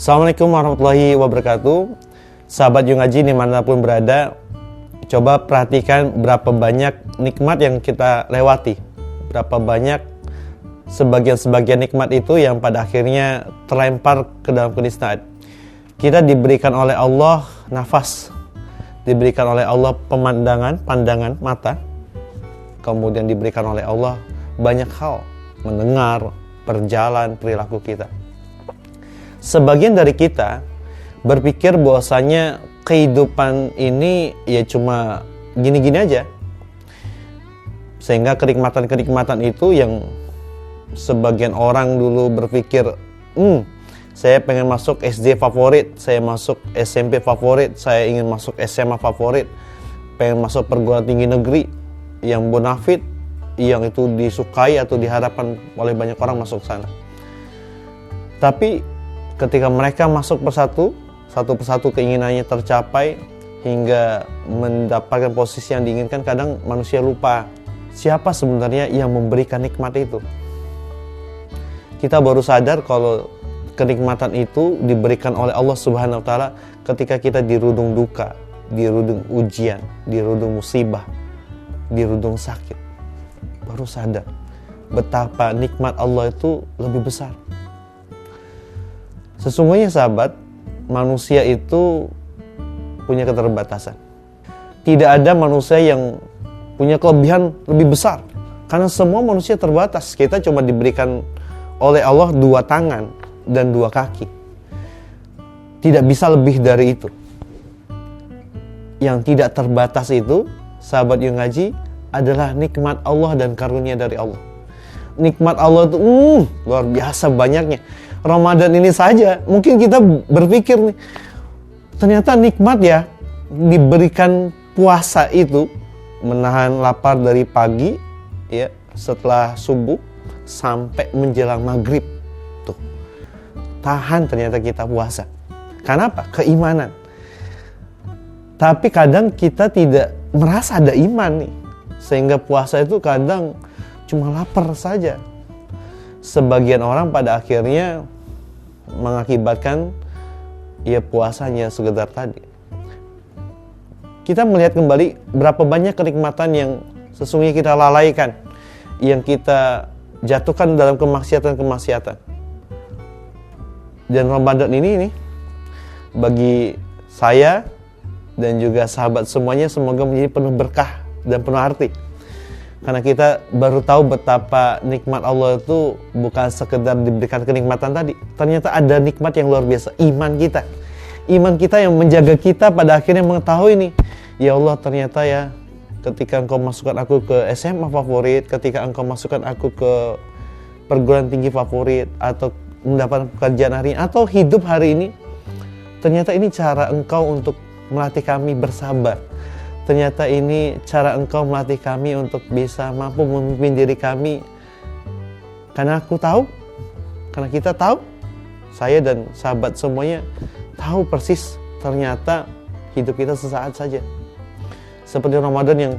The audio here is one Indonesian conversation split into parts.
Assalamualaikum warahmatullahi wabarakatuh. Sahabat Yuk Ngaji dimanapun berada, coba perhatikan berapa banyak nikmat yang kita lewati. Berapa banyak sebagian-sebagian nikmat itu yang pada akhirnya terlempar ke dalam keniscayaan. Kita diberikan oleh Allah nafas, diberikan oleh Allah pandangan mata, kemudian diberikan oleh Allah banyak hal, mendengar, berjalan, perilaku kita. Sebagian dari kita berpikir bahwasanya kehidupan ini ya cuma gini-gini aja, sehingga kenikmatan-kenikmatan itu yang sebagian orang dulu berpikir, saya pengen masuk SD favorit, saya masuk SMP favorit, saya ingin masuk SMA favorit, pengen masuk perguruan tinggi negeri yang bonafit, yang itu disukai atau diharapkan oleh banyak orang masuk sana. Tapi ketika mereka masuk satu persatu keinginannya tercapai hingga mendapatkan posisi yang diinginkan, kadang manusia lupa siapa sebenarnya yang memberikan nikmat itu. Kita baru sadar kalau kenikmatan itu diberikan oleh Allah Subhanahu wa taala ketika kita dirudung duka, dirudung ujian, dirudung musibah, dirudung sakit. Baru sadar betapa nikmat Allah itu lebih besar. Sesungguhnya sahabat, manusia itu punya keterbatasan. Tidak ada manusia yang punya kelebihan lebih besar, karena semua manusia terbatas. Kita cuma diberikan oleh Allah 2 tangan dan 2 kaki. Tidak bisa lebih dari itu. Yang tidak terbatas itu, sahabat Yuk Ngaji, adalah nikmat Allah dan karunia dari Allah. Nikmat Allah itu luar biasa banyaknya. Ramadan ini saja mungkin kita berpikir nih, ternyata nikmat ya diberikan puasa itu, menahan lapar dari pagi ya setelah subuh sampai menjelang maghrib. Tuh, tahan ternyata kita puasa. Karena apa? Keimanan. Tapi kadang kita tidak merasa ada iman nih, sehingga puasa itu kadang cuma lapar saja. Sebagian orang pada akhirnya mengakibatkan ya puasanya sekedar tadi. Kita melihat kembali berapa banyak kenikmatan yang sesungguhnya kita lalaikan, yang kita jatuhkan dalam kemaksiatan. Dan Ramadan ini bagi saya dan juga sahabat semuanya semoga menjadi penuh berkah dan penuh arti. Karena kita baru tahu betapa nikmat Allah itu bukan sekedar diberikan kenikmatan tadi. Ternyata ada nikmat yang luar biasa, iman kita. Iman kita yang menjaga kita pada akhirnya mengetahui nih, ya Allah ternyata ya ketika Engkau masukkan aku ke SMA favorit, ketika Engkau masukkan aku ke perguruan tinggi favorit, atau mendapatkan pekerjaan hari ini, atau hidup hari ini, ternyata ini cara Engkau untuk melatih kami bersabar. Ternyata ini cara Engkau melatih kami untuk bisa mampu memimpin diri kami. Karena aku tahu, karena kita tahu, saya dan sahabat semuanya tahu persis ternyata hidup kita sesaat saja. Seperti Ramadan yang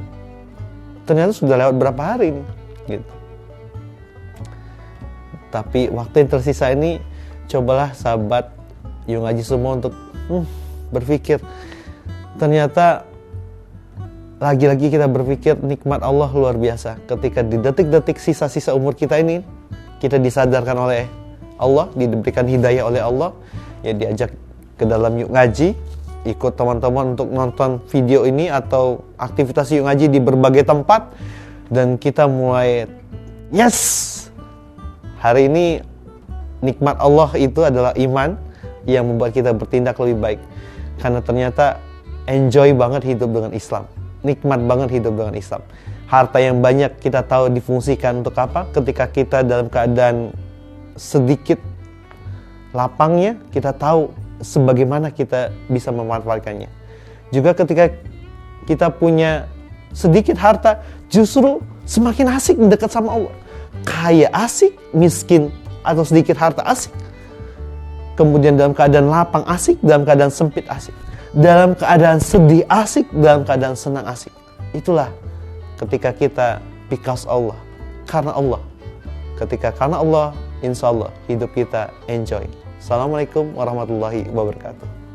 ternyata sudah lewat berapa hari ini gitu. Tapi waktu yang tersisa ini, cobalah sahabat Yuk Ngaji semua untuk berpikir, ternyata lagi-lagi kita berpikir nikmat Allah luar biasa. Ketika di detik-detik sisa-sisa umur kita ini, kita disadarkan oleh Allah, diberikan hidayah oleh Allah, ya diajak ke dalam Yuk Ngaji, ikut teman-teman untuk nonton video ini atau aktivitas Yuk Ngaji di berbagai tempat, dan kita mulai hari ini nikmat Allah itu adalah iman yang membuat kita bertindak lebih baik. Karena ternyata enjoy banget hidup dengan Islam. Nikmat banget hidup dengan Islam. Harta yang banyak kita tahu difungsikan untuk apa? Ketika kita dalam keadaan sedikit lapangnya, kita tahu sebagaimana kita bisa memanfaatkannya. Juga ketika kita punya sedikit harta, justru semakin asik mendekat sama Allah. Kaya asik, miskin atau sedikit harta asik. Kemudian dalam keadaan lapang asik, dalam keadaan sempit asik. Dalam keadaan sedih asik, dalam keadaan senang asik. Itulah ketika kita because Allah, karena Allah. Ketika karena Allah, insya Allah hidup kita enjoy. Assalamualaikum warahmatullahi wabarakatuh.